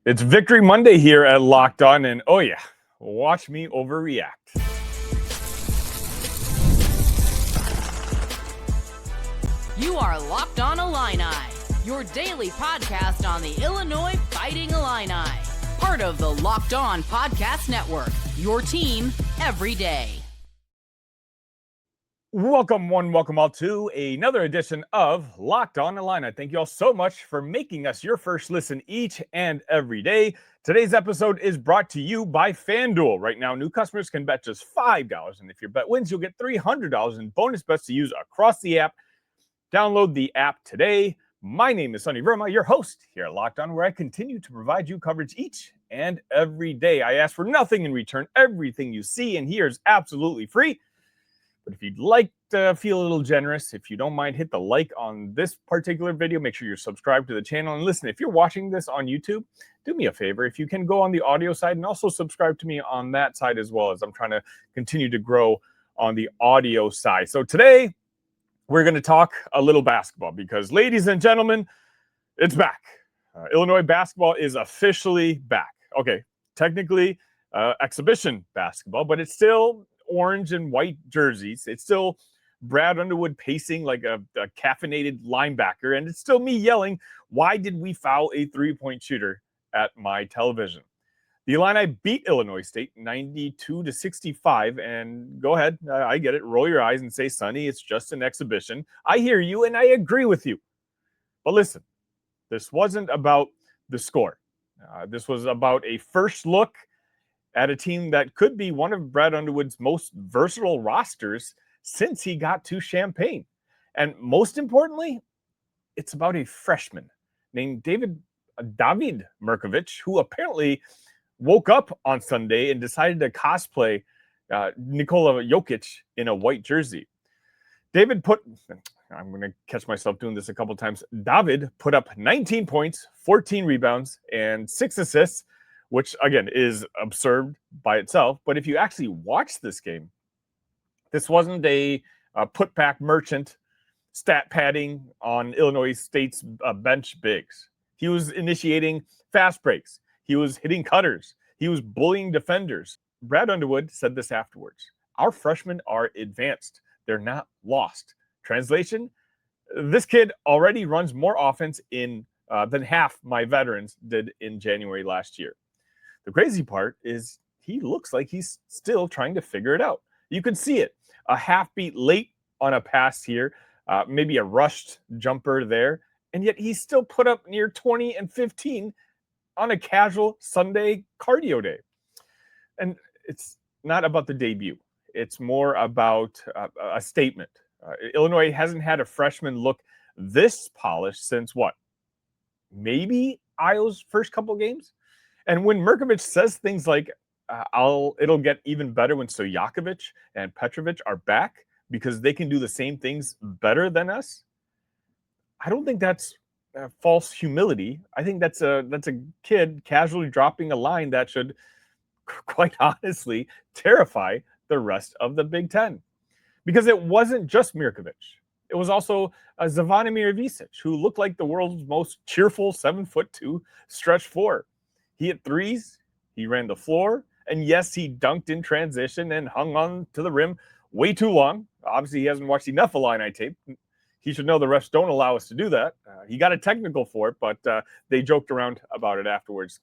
It's Victory Monday here at Locked On, and oh yeah, watch me overreact. You are Locked On Illini, your daily podcast on the Illinois Fighting Illini. Part of the Locked On Podcast Network, your team every day. Welcome one, welcome all to another edition of Locked On Illini. Thank you all so much for making us your first listen each and every day. Today's episode is brought to you by FanDuel. Right now, new customers can bet just $5, and if your bet wins, you'll get $300 in bonus bets to use across the app. Download the app today. My name is Verma, your host here at Locked On, where I continue to provide you coverage each and every day. I ask for nothing in return. Everything you see and hear is absolutely free. But if you'd like to feel a little generous, if you don't mind, hit the like on this particular video. Make sure you're subscribed to the channel. And listen, if you're watching this on YouTube, do me a favor. If you can go on the audio side and also subscribe to me on that side as well, as I'm trying to continue to grow on the audio side. So today, we're going to talk a little basketball because, ladies and gentlemen, it's back. Illinois basketball is officially back. Okay, technically exhibition basketball, but it's still orange and white jerseys. It's still Brad Underwood pacing like a caffeinated linebacker, and it's still me yelling, why did we foul a three-point shooter at my television? The Illini beat Illinois State 92-65, and go ahead, I get it, roll your eyes and say, Sonny, it's just an exhibition. I hear you, and I agree with you. But listen, this wasn't about the score. This was about a first look at a team that could be one of Brad Underwood's most versatile rosters since he got to Champaign. And most importantly, it's about a freshman named David Mirkovic, who apparently woke up on Sunday and decided to cosplay Nikola Jokić in a white jersey. I'm going to catch myself doing this a couple times. David put up 19 points, 14 rebounds, and 6 assists, which, again, is absurd by itself. But if you actually watch this game, this wasn't a put-back merchant stat padding on Illinois State's bench bigs. He was initiating fast breaks. He was hitting cutters. He was bullying defenders. Brad Underwood said this afterwards. Our freshmen are advanced. They're not lost. Translation, this kid already runs more offense than half my veterans did in January last year. The crazy part is he looks like he's still trying to figure it out. You can see it. A half beat late on a pass here, maybe a rushed jumper there, and yet he still put up near 20 and 15 on a casual Sunday cardio day. And it's not about the debut. It's more about a statement. Illinois hasn't had a freshman look this polished since what? Maybe Iowa's first couple games? And when Mirkovic says things like, it'll get even better when Jokić and Petrovic are back because they can do the same things better than us, I don't think that's false humility. I think that's a kid casually dropping a line that should, quite honestly, terrify the rest of the Big Ten. Because it wasn't just Mirkovic. It was also Zvonimir Ivišić, who looked like the world's most cheerful 7'2" stretch four. He hit threes, he ran the floor, and yes, he dunked in transition and hung on to the rim way too long. Obviously, he hasn't watched enough Illini tape. He should know the refs don't allow us to do that. He got a technical for it, but they joked around about it afterwards.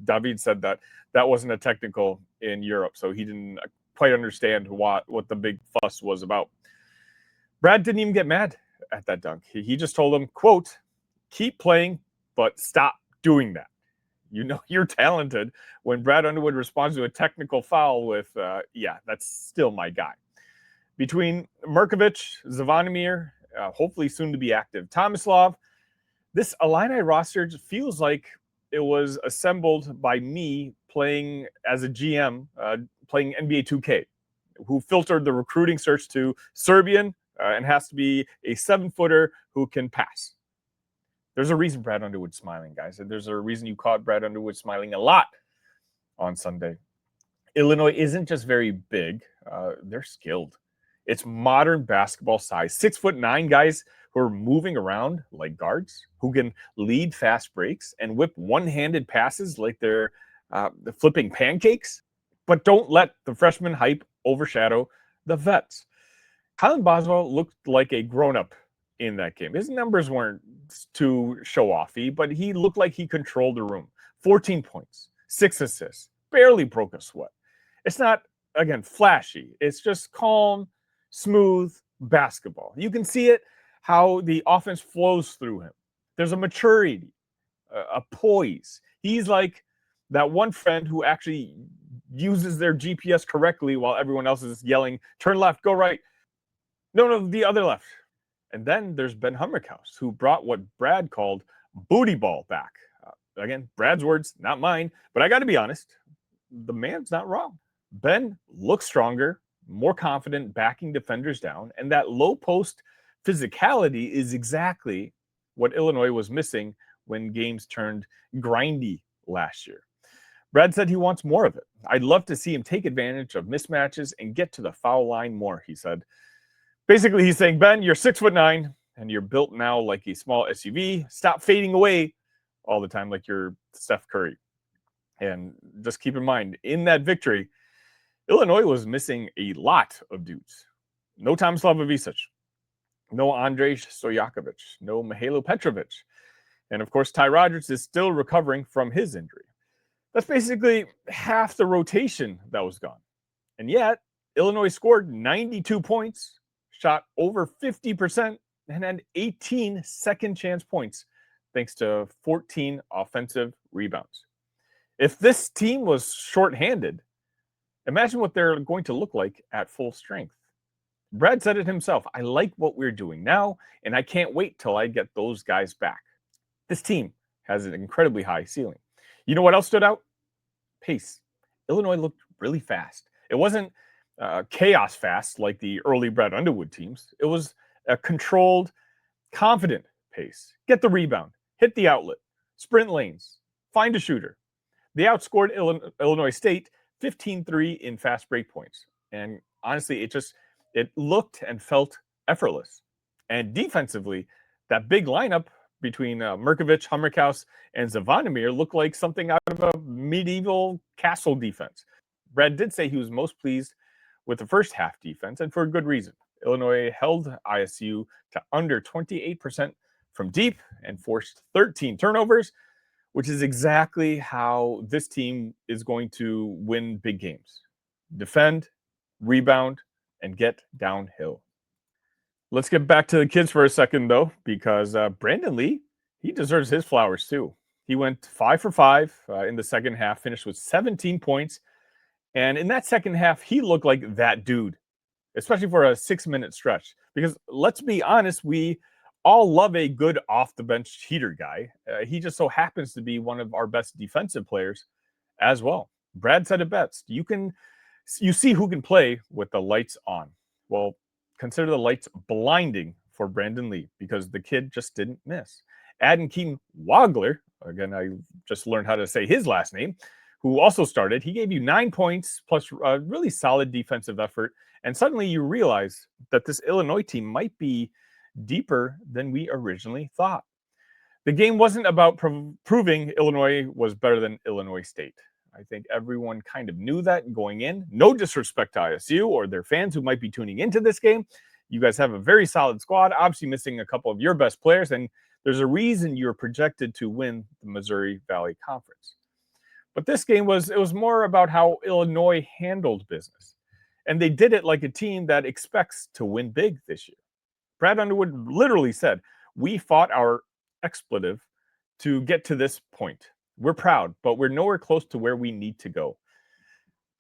David said that wasn't a technical in Europe, so he didn't quite understand what the big fuss was about. Brad didn't even get mad at that dunk. He just told him, quote, keep playing, but stop doing that. You know you're talented when Brad Underwood responds to a technical foul with, that's still my guy. Between Mirkovic, Zvonimir, hopefully soon to be active Tomislav, this Illini roster feels like it was assembled by me playing as a GM, playing NBA 2K, who filtered the recruiting search to Serbian and has to be a 7-footer who can pass. There's a reason Brad Underwood's smiling, guys. And there's a reason you caught Brad Underwood smiling a lot on Sunday. Illinois isn't just very big. They're skilled. It's modern basketball size. 6'9" guys who are moving around like guards, who can lead fast breaks and whip one-handed passes like they're flipping pancakes, but don't let the freshman hype overshadow the vets. Kylan Boswell looked like a grown-up in that game. His numbers weren't too show-offy, but he looked like he controlled the room. 14 points, 6 assists, barely broke a sweat. It's not, again, flashy. It's just calm, smooth basketball. You can see it, how the offense flows through him. There's a maturity, a poise. He's like that one friend who actually uses their GPS correctly while everyone else is yelling, turn left, go right. No, the other left. And then there's Ben Humrichous, who brought what Brad called booty ball back. Again, Brad's words, not mine, but I got to be honest, the man's not wrong. Ben looks stronger, more confident, backing defenders down, and that low post physicality is exactly what Illinois was missing when games turned grindy last year. Brad said he wants more of it. I'd love to see him take advantage of mismatches and get to the foul line more, he said. Basically, he's saying, Ben, you're 6'9", and you're built now like a small SUV. Stop fading away all the time like you're Steph Curry. And just keep in mind, in that victory, Illinois was missing a lot of dudes. No Tomislav Ivišić, no Andrej Stojakovic, no Mihailo Petrovic. And of course, Ty Rodgers is still recovering from his injury. That's basically half the rotation that was gone. And yet, Illinois scored 92 points, shot over 50%, and had 18 second chance points, thanks to 14 offensive rebounds. If this team was shorthanded, imagine what they're going to look like at full strength. Brad said it himself. I like what we're doing now, and I can't wait till I get those guys back. This team has an incredibly high ceiling. You know what else stood out? Pace. Illinois looked really fast. It wasn't chaos fast like the early Brad Underwood teams. It was a controlled, confident pace. Get the rebound, hit the outlet, sprint lanes, find a shooter. They outscored Illinois State 15-3 in fast break points. And honestly, it looked and felt effortless. And defensively, that big lineup between Mirkovic, Humrichous, and Zvonimir looked like something out of a medieval castle defense. Brad did say he was most pleased with the first half defense, and for a good reason. Illinois held ISU to under 28% from deep and forced 13 turnovers, which is exactly how this team is going to win big games. Defend, rebound, and get downhill. Let's get back to the kids for a second, though, because Brandon Lee, he deserves his flowers, too. He went 5 for 5 in the second half, finished with 17 points. And in that second half, he looked like that dude, especially for a 6-minute stretch. Because let's be honest, we all love a good off-the-bench heater guy. He just so happens to be one of our best defensive players as well. Brad said it best. You see who can play with the lights on. Well, consider the lights blinding for Brandon Lee because the kid just didn't miss. Adam Keaton Wagler, again, I just learned how to say his last name, who also started, he gave you 9 points plus a really solid defensive effort. And suddenly you realize that this Illinois team might be deeper than we originally thought. The game wasn't about proving Illinois was better than Illinois State. I think everyone kind of knew that going in. No disrespect to ISU or their fans who might be tuning into this game. You guys have a very solid squad, obviously missing a couple of your best players, and there's a reason you're projected to win the Missouri Valley Conference. But this game was more about how Illinois handled business. And they did it like a team that expects to win big this year. Brad Underwood literally said, we fought our expletive to get to this point. We're proud, but we're nowhere close to where we need to go.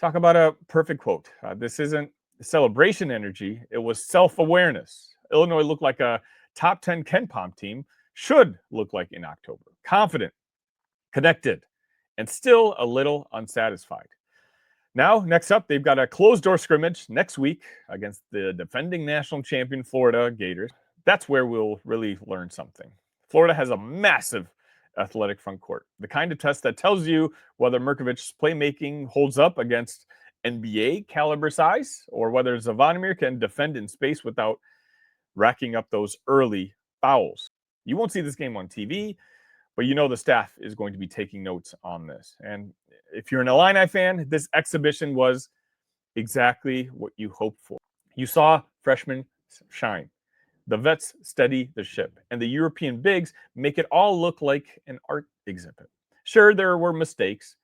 Talk about a perfect quote. This isn't celebration energy. It was self-awareness. Illinois looked like a top 10 KenPom team should look like in October. Confident, connected, and still a little unsatisfied. Now, next up, they've got a closed-door scrimmage next week against the defending national champion Florida Gators. That's where we'll really learn something. Florida has a massive athletic front court, the kind of test that tells you whether Mirkovic's playmaking holds up against NBA caliber size, or whether Zvonimir can defend in space without racking up those early fouls. You won't see this game on TV, but you know the staff is going to be taking notes on this. And if you're an Illini fan, this exhibition was exactly what you hoped for. You saw freshmen shine, the vets steady the ship, and the European bigs make it all look like an art exhibit. Sure, there were mistakes,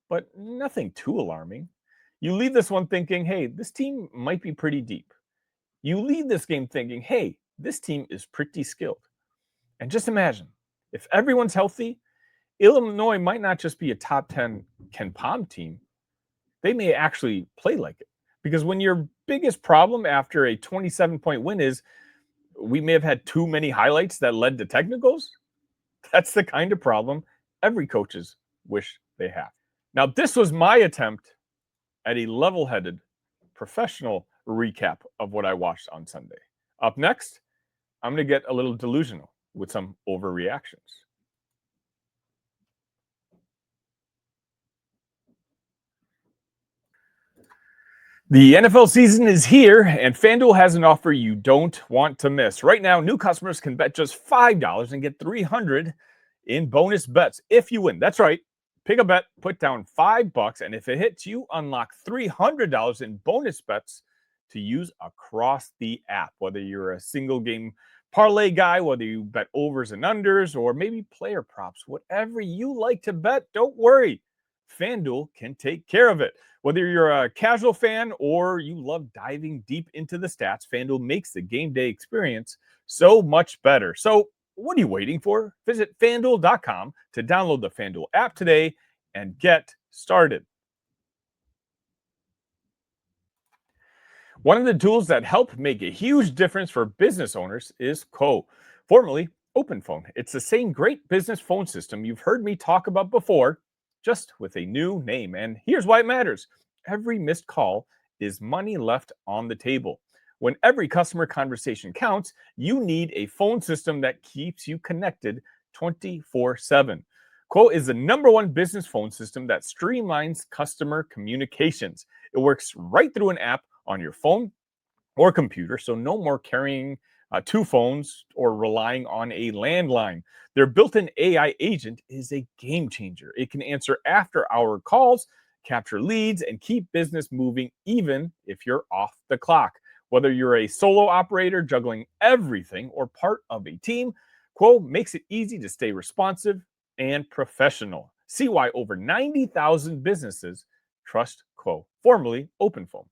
but nothing too alarming. You leave this one thinking, hey, this team might be pretty deep. You leave this game thinking, hey, this team is pretty skilled. And just imagine, if everyone's healthy, Illinois might not just be a top 10 Ken Pom team. They may actually play like it. Because when your biggest problem after a 27-point win is we may have had too many highlights that led to technicals, that's the kind of problem every coaches wish they have. Now, this was my attempt at a level-headed, professional recap of what I watched on Sunday. Up next, I'm going to get a little delusional with some overreactions. The NFL season is here, and FanDuel has an offer you don't want to miss. Right now, new customers can bet just $5 and get $300 in bonus bets if you win. That's right. Pick a bet, put down $5, and if it hits, you unlock $300 in bonus bets to use across the app. Whether you're a single game parlay guy, whether you bet overs and unders, or maybe player props, whatever you like to bet, don't worry. FanDuel can take care of it. Whether you're a casual fan or you love diving deep into the stats, FanDuel makes the game day experience so much better. So what are you waiting for? Visit FanDuel.com to download the FanDuel app today and get started. One of the tools that help make a huge difference for business owners is Co, formerly OpenPhone. It's the same great business phone system you've heard me talk about before, just with a new name. And here's why it matters. Every missed call is money left on the table. When every customer conversation counts, you need a phone system that keeps you connected 24/7. Quo is the #1 business phone system that streamlines customer communications. It works right through an app on your phone or computer, so no more carrying two phones or relying on a landline. Their built-in AI agent is a game changer. It can answer after-hour calls, capture leads, and keep business moving even if you're off the clock. Whether you're a solo operator juggling everything or part of a team, Quo makes it easy to stay responsive and professional. See why over 90,000 businesses trust Quo, formerly OpenPhone.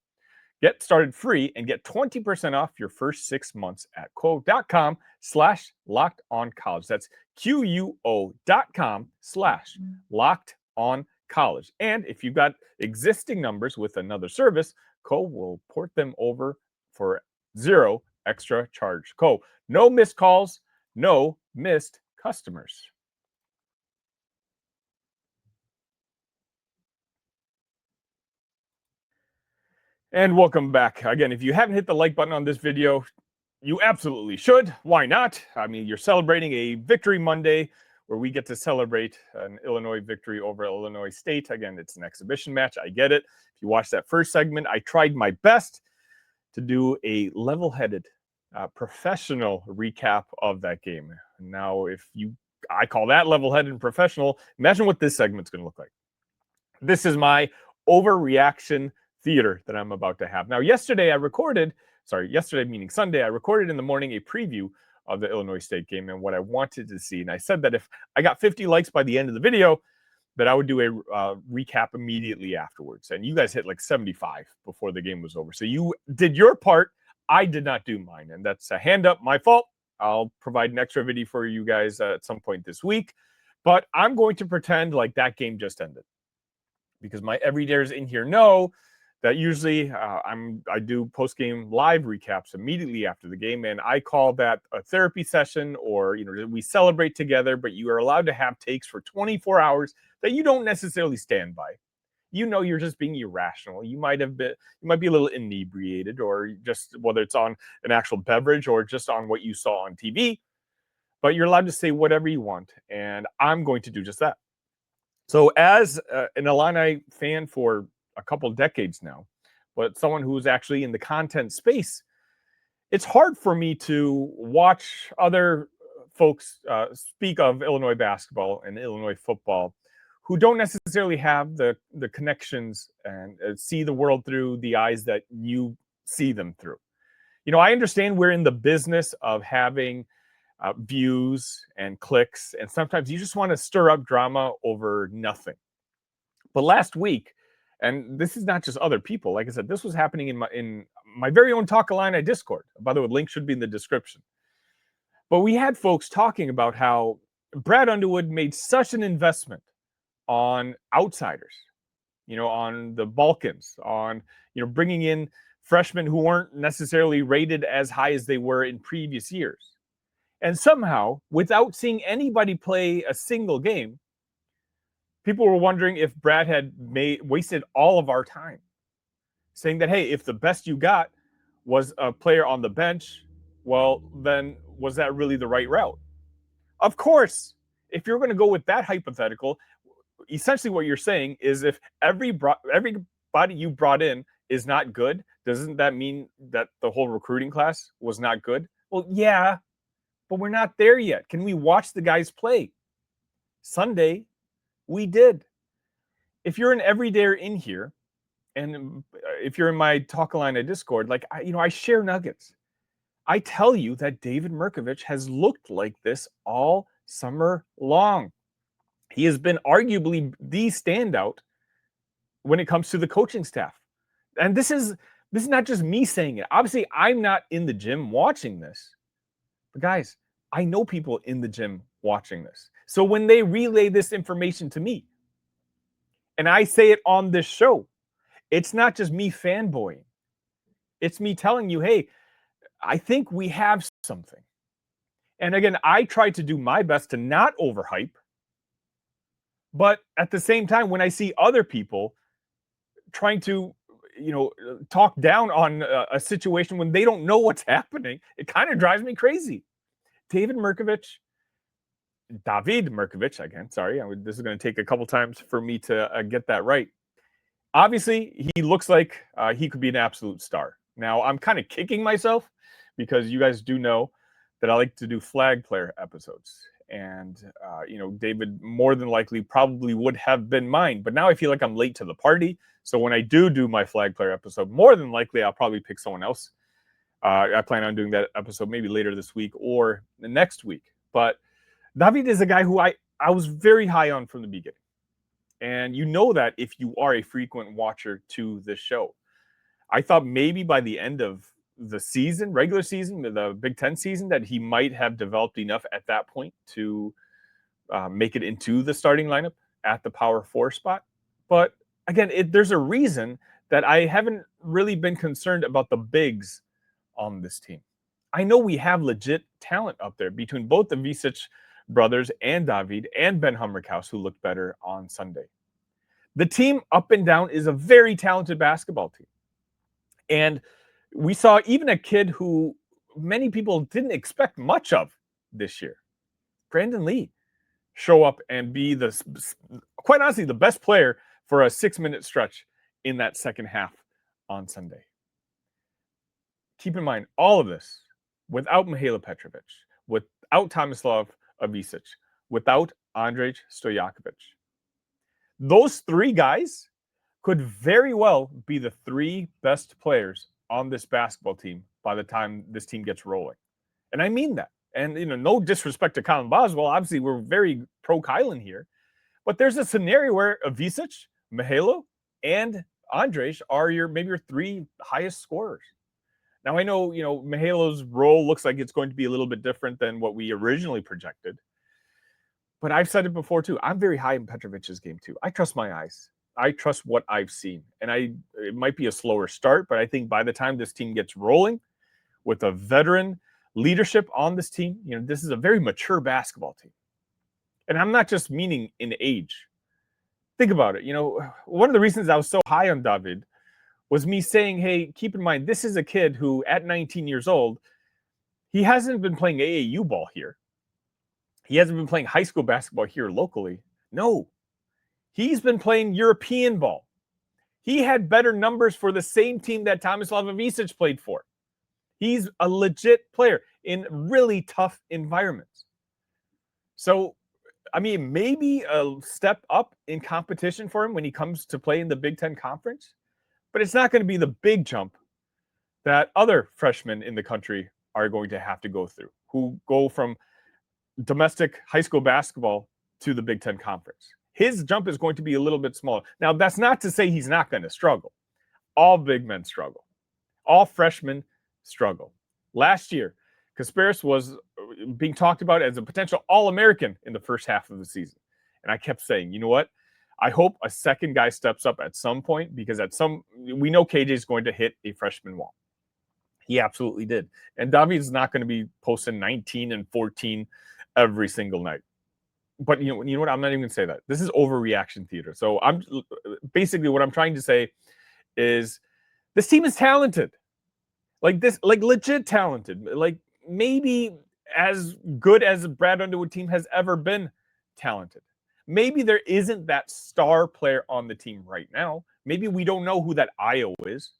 Get started free and get 20% off your first 6 months at quo.com/lockedoncollege. That's QUO.com/lockedoncollege. And if you've got existing numbers with another service, Co will port them over for zero extra charge. Co, no missed calls, no missed customers. And welcome back. Again, if you haven't hit the like button on this video, you absolutely should. Why not? I mean, you're celebrating a Victory Monday where we get to celebrate an Illinois victory over Illinois State. Again, it's an exhibition match. I get it. If you watch that first segment, I tried my best to do a level-headed, professional recap of that game. Now, I call that level-headed and professional, imagine what this segment's going to look like. This is my overreaction theater that I'm about to have. Now, yesterday meaning Sunday, I recorded in the morning a preview of the Illinois State game and what I wanted to see. And I said that if I got 50 likes by the end of the video, that I would do a recap immediately afterwards. And you guys hit like 75 before the game was over. So you did your part. I did not do mine. And that's a hand up, my fault. I'll provide an extra video for you guys at some point this week. But I'm going to pretend like that game just ended. Because my everydayers in here know that usually I do post-game live recaps immediately after the game, and I call that a therapy session, or we celebrate together, but you are allowed to have takes for 24 hours that you don't necessarily stand by. You're just being irrational. You might be a little inebriated, or just whether it's on an actual beverage or just on what you saw on TV, but you're allowed to say whatever you want, and I'm going to do just that. So as an Illini fan for a couple decades now, but someone who's actually in the content space, it's hard for me to watch other folks speak of Illinois basketball and Illinois football who don't necessarily have the connections and see the world through the eyes that you see them through. I understand we're in the business of having views and clicks, and sometimes you just want to stir up drama over nothing. But last week, and this is not just other people, like I said, this was happening in my very own Talk Illini Discord. By the way, link should be in the description. But we had folks talking about how Brad Underwood made such an investment on outsiders, on the Balkans, on, bringing in freshmen who weren't necessarily rated as high as they were in previous years. And somehow, without seeing anybody play a single game, people were wondering if Brad had wasted all of our time, saying that, hey, if the best you got was a player on the bench, well, then was that really the right route? Of course, if you're going to go with that hypothetical, essentially what you're saying is if everybody you brought in is not good, doesn't that mean that the whole recruiting class was not good? Well, yeah, but we're not there yet. Can we watch the guys play? Sunday, we did. If you're an everydayer in here, and if you're in my Talk Illini Discord, I share nuggets. I tell you that David Mirkovic has looked like this all summer long. He has been arguably the standout when it comes to the coaching staff. And this is not just me saying it. Obviously, I'm not in the gym watching this. But guys, I know people in the gym watching this. So when they relay this information to me, and I say it on this show, it's not just me fanboying. It's me telling you, hey, I think we have something. And again, I try to do my best to not overhype. But at the same time, when I see other people trying to, talk down on a situation when they don't know what's happening, it kind of drives me crazy. David Mirkovic, again, sorry, this is going to take a couple times for me to get that right. Obviously, he looks like he could be an absolute star. Now, I'm kind of kicking myself because you guys do know that I like to do flag player episodes. And, David more than likely probably would have been mine. But now I feel like I'm late to the party. So when I do my flag player episode, more than likely I'll probably pick someone else. I plan on doing that episode maybe later this week or the next week. But David is a guy who I was very high on from the beginning. And you know that if you are a frequent watcher to this show. I thought maybe by the end of the season, regular season, the Big Ten season, that he might have developed enough at that point to make it into the starting lineup at the power 4 spot. But again, there's a reason that I haven't really been concerned about the bigs on this team. I know we have legit talent up there between both the Ivišić brothers and David and Ben Humrichous, who looked better on Sunday. The team up and down is a very talented basketball team. And we saw even a kid who many people didn't expect much of this year, Brandon Lee, show up and be quite honestly, the best player for a 6-minute stretch in that second half on Sunday. Keep in mind, all of this without Mihailo Petrovic, without Tomislav Ivišić, without Andrej Stojakovic. Those 3 guys could very well be the 3 best players on this basketball team by the time this team gets rolling. And I mean that. And, no disrespect to Kylan Boswell. Obviously, we're very pro Kylan here. But there's a scenario where Ivišić, Mihailo, and Andrej are maybe your 3 highest scorers. Now, I know, Mihailo's role looks like it's going to be a little bit different than what we originally projected. But I've said it before, too. I'm very high in Petrovic's game, too. I trust my eyes. I trust what I've seen. And it might be a slower start, but I think by the time this team gets rolling with a veteran leadership on this team, this is a very mature basketball team. And I'm not just meaning in age. Think about it. One of the reasons I was so high on David was me saying, hey, keep in mind, this is a kid who at 19 years old, he hasn't been playing AAU ball here. He hasn't been playing high school basketball here locally. No. He's been playing European ball. He had better numbers for the same team that Tomislav Ivišić played for. He's a legit player in really tough environments. So, I mean, maybe a step up in competition for him when he comes to play in the Big Ten Conference, but it's not going to be the big jump that other freshmen in the country are going to have to go through, who go from domestic high school basketball to the Big Ten Conference. His jump is going to be a little bit smaller. Now, that's not to say he's not going to struggle. All big men struggle. All freshmen struggle. Last year, Kasparis was being talked about as a potential All-American in the first half of the season. And I kept saying, you know what? I hope a second guy steps up at some point, because we know KJ is going to hit a freshman wall. He absolutely did. And David's not going to be posting 19 and 14 every single night. But you know what? I'm not even going to say that. This is overreaction theater. So I'm basically, what I'm trying to say is this team is talented. Like legit talented. Like maybe as good as a Brad Underwood team has ever been talented. Maybe there isn't that star player on the team right now. Maybe we don't know who that Io is.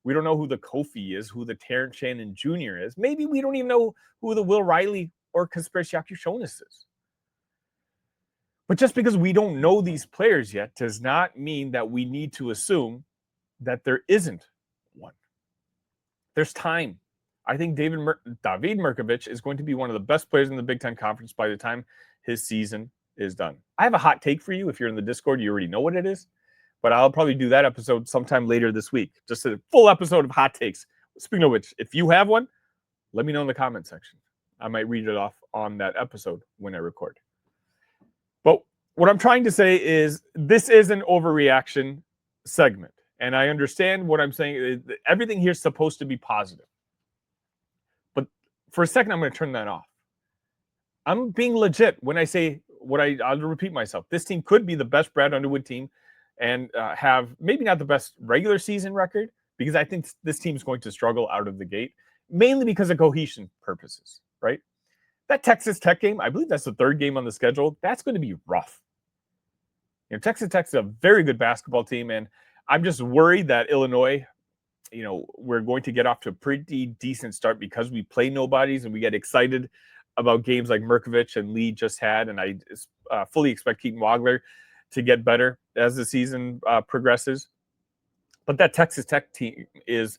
We don't know who the Kofi is, who the Terrence Shannon Jr. is. Maybe we don't even know who the Will Riley or Kasparis Yakushonis is. But just because we don't know these players yet does not mean that we need to assume that there isn't one. There's time. I think David Mirkovic is going to be one of the best players in the Big Ten Conference by the time his season is done. I have a hot take for you. If you're in the Discord, you already know what it is. But I'll probably do that episode sometime later this week. Just a full episode of hot takes. Speaking of which, if you have one, let me know in the comment section. I might read it off on that episode when I record. But what I'm trying to say is this is an overreaction segment. And I understand what I'm saying. Everything here is supposed to be positive. But for a second, I'm going to turn that off. I'm being legit when I say I'll repeat myself. This team could be the best Brad Underwood team and have maybe not the best regular season record, because I think this team is going to struggle out of the gate, mainly because of cohesion purposes, right? That Texas Tech game, I believe that's the third game on the schedule. That's going to be rough. Texas Tech is a very good basketball team, and I'm just worried that Illinois, we're going to get off to a pretty decent start because we play nobodies and we get excited about games like Mirkovic and Lee just had, and I fully expect Keaton Wagler to get better as the season progresses. But that Texas Tech team is,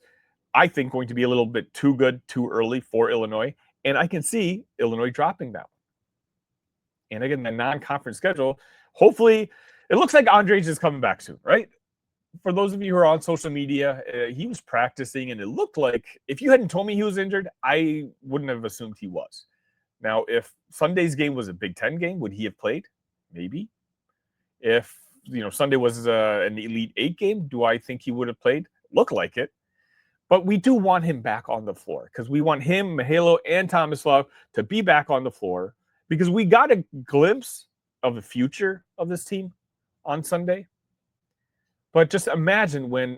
I think, going to be a little bit too good too early for Illinois, and I can see Illinois dropping that one. And again, the non-conference schedule, hopefully, it looks like Andres is coming back soon, right? For those of you who are on social media, he was practicing, and it looked like, if you hadn't told me he was injured, I wouldn't have assumed he was. Now, if Sunday's game was a Big Ten game, would he have played? Maybe. If, Sunday was an Elite Eight game, do I think he would have played? Looked like it. But we do want him back on the floor, because we want him, Mihailo, and Tomislav to be back on the floor, because we got a glimpse of the future of this team on Sunday. But just imagine when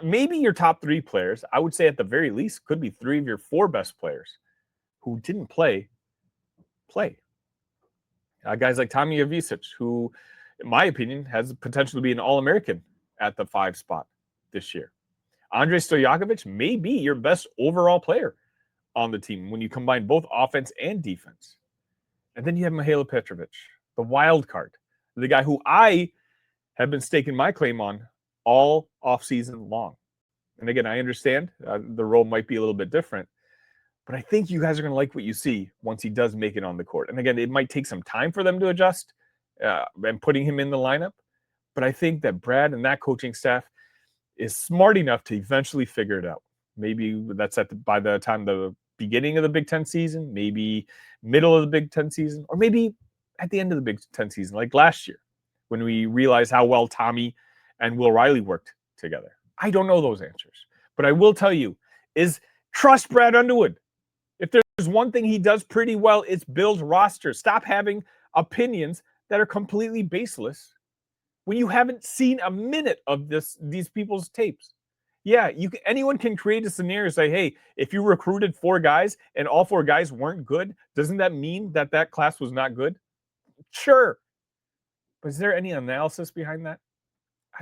maybe your top three players, I would say at the very least, could be three of your four best players who didn't play. Guys like Tommy Ivišić, who, in my opinion, has the potential to be an All-American at the 5 spot this year. Andrei Stojakovic may be your best overall player on the team when you combine both offense and defense. And then you have Mihailo Petrovic, the wild card, the guy who I have been staking my claim on all offseason long. And again, I understand the role might be a little bit different, but I think you guys are going to like what you see once he does make it on the court. And again, it might take some time for them to adjust and putting him in the lineup. But I think that Brad and that coaching staff is smart enough to eventually figure it out. Maybe that's by the time the beginning of the Big Ten season, maybe middle of the Big Ten season, or maybe at the end of the Big Ten season, like last year, when we realized how well Tommy and Will Riley worked together. I don't know those answers. But I will tell you is trust Brad Underwood. If there's one thing he does pretty well, it's build rosters. Stop having opinions that are completely baseless when you haven't seen a minute of these people's tapes. Yeah, anyone can create a scenario and say, hey, if you recruited 4 guys and all 4 guys weren't good, doesn't that mean that class was not good? Sure. But is there any analysis behind that?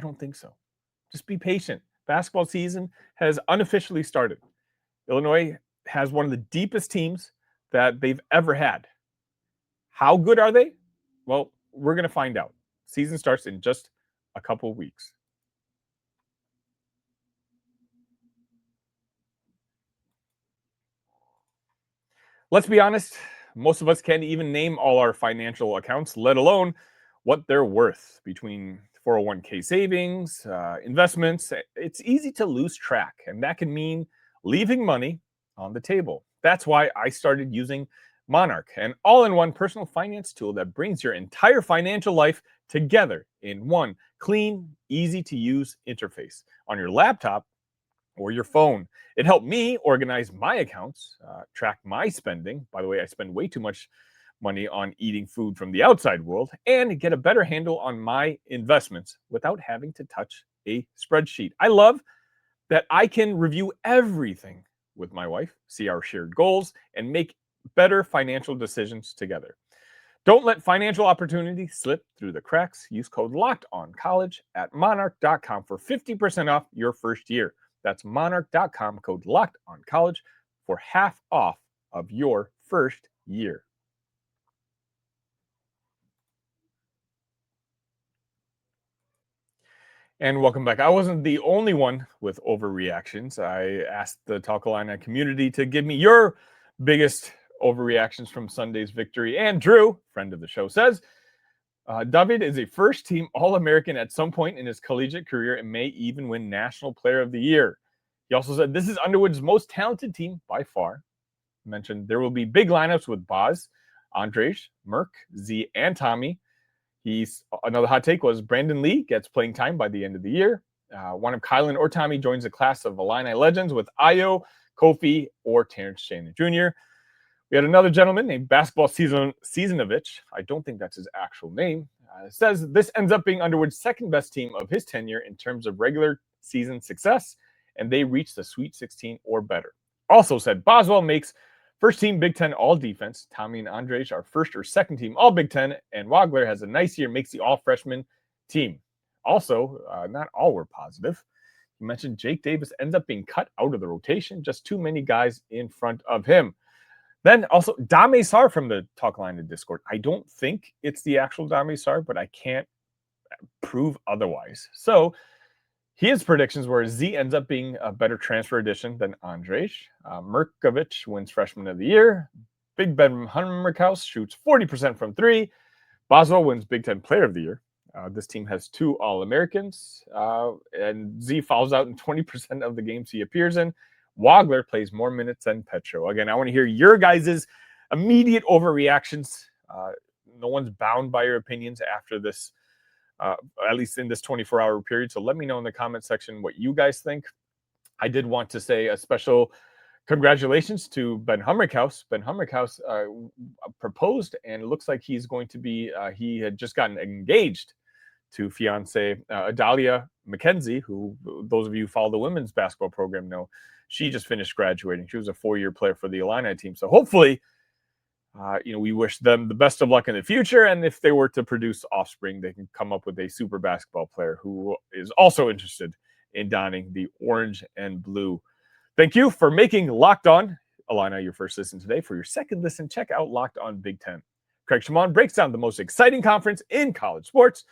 I don't think so. Just be patient. Basketball season has unofficially started. Illinois has one of the deepest teams that they've ever had. How good are they? Well, we're going to find out. Season starts in just a couple of weeks. Let's be honest, most of us can't even name all our financial accounts, let alone what they're worth. Between 401k savings, investments, it's easy to lose track, and that can mean leaving money on the table. That's why I started using Monarch, an all-in-one personal finance tool that brings your entire financial life together in one clean, easy-to-use interface on your laptop or your phone. It helped me organize my accounts, track my spending. By the way, I spend way too much money on eating food from the outside world, and get a better handle on my investments without having to touch a spreadsheet. I love that I can review everything with my wife, see our shared goals, and make better financial decisions together. Don't let financial opportunity slip through the cracks. Use code LOCKEDONCollege at monarch.com for 50% off your first year. That's monarch.com, code LOCKEDONCollege for half off of your first year. And welcome back. I wasn't the only one with overreactions. I asked the Talk Illini community to give me your biggest overreactions from Sunday's victory. And Drew, friend of the show, says, David is a first-team All-American at some point in his collegiate career and may even win National Player of the Year. He also said, this is Underwood's most talented team by far. He mentioned there will be big lineups with Boz, Andrej, Mirk, Z, and Tommy. Another hot take was Brandon Lee gets playing time by the end of the year. One of Kylan or Tommy joins a class of Illini legends with Ayo, Kofi, or Terrence Shannon Jr. We had another gentleman named Basketball Seasonovich. I don't think that's his actual name. Says this ends up being Underwood's second best team of his tenure in terms of regular season success, and they reach the Sweet 16 or better. Also said Boswell makes first team Big Ten all defense. Tommy and Andrej are first or second team all Big Ten, and Wagler has a nice year, makes the all freshman team. Also, not all were positive. You mentioned Jake Davis ends up being cut out of the rotation, just too many guys in front of him. Then also Dame Sar from the Talk Line in Discord. I don't think it's the actual Dame Sar, but I can't prove otherwise. So his predictions were Z ends up being a better transfer addition than Andrej. Mirkovic wins Freshman of the Year. Big Ben Humrichous shoots 40% from three. Boswell wins Big Ten Player of the Year. This team has 2 All-Americans. And Z falls out in 20% of the games he appears in. Wagler plays more minutes than Petro. Again, I want to hear your guys' immediate overreactions. No one's bound by your opinions after this, at least in this 24-hour period. So let me know in the comment section what you guys think. I did want to say a special congratulations to Ben Humrichous. Ben Humrichous proposed, and it looks like he's going to be, he had just gotten engaged to fiance Adalia McKenzie, who those of you who follow the women's basketball program know. She just finished graduating. She was a 4-year player for the Illini team. So hopefully, we wish them the best of luck in the future. And if they were to produce offspring, they can come up with a super basketball player who is also interested in donning the orange and blue. Thank you for making Locked On Illini your first listen today. For your second listen, check out Locked On Big Ten. Craig Shimon breaks down the most exciting conference in college sports,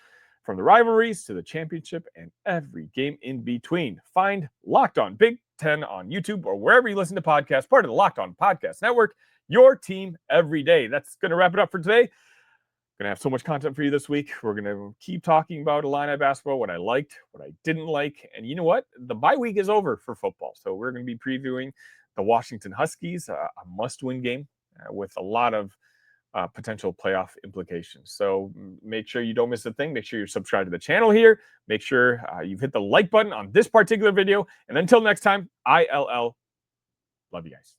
from the rivalries to the championship and every game in between. Find Locked On Big Ten on YouTube or wherever you listen to podcasts, part of the Locked On Podcast Network, your team every day. That's going to wrap it up for today. Going to have so much content for you this week. We're going to keep talking about Illini basketball, what I liked, what I didn't like. And you know what? The bye week is over for football. So we're going to be previewing the Washington Huskies, a must-win game with a lot of potential playoff implications. So make sure you don't miss a thing. Make sure you're subscribed to the channel here. Make sure you've hit the like button on this particular video. And until next time, ILL. Love you guys.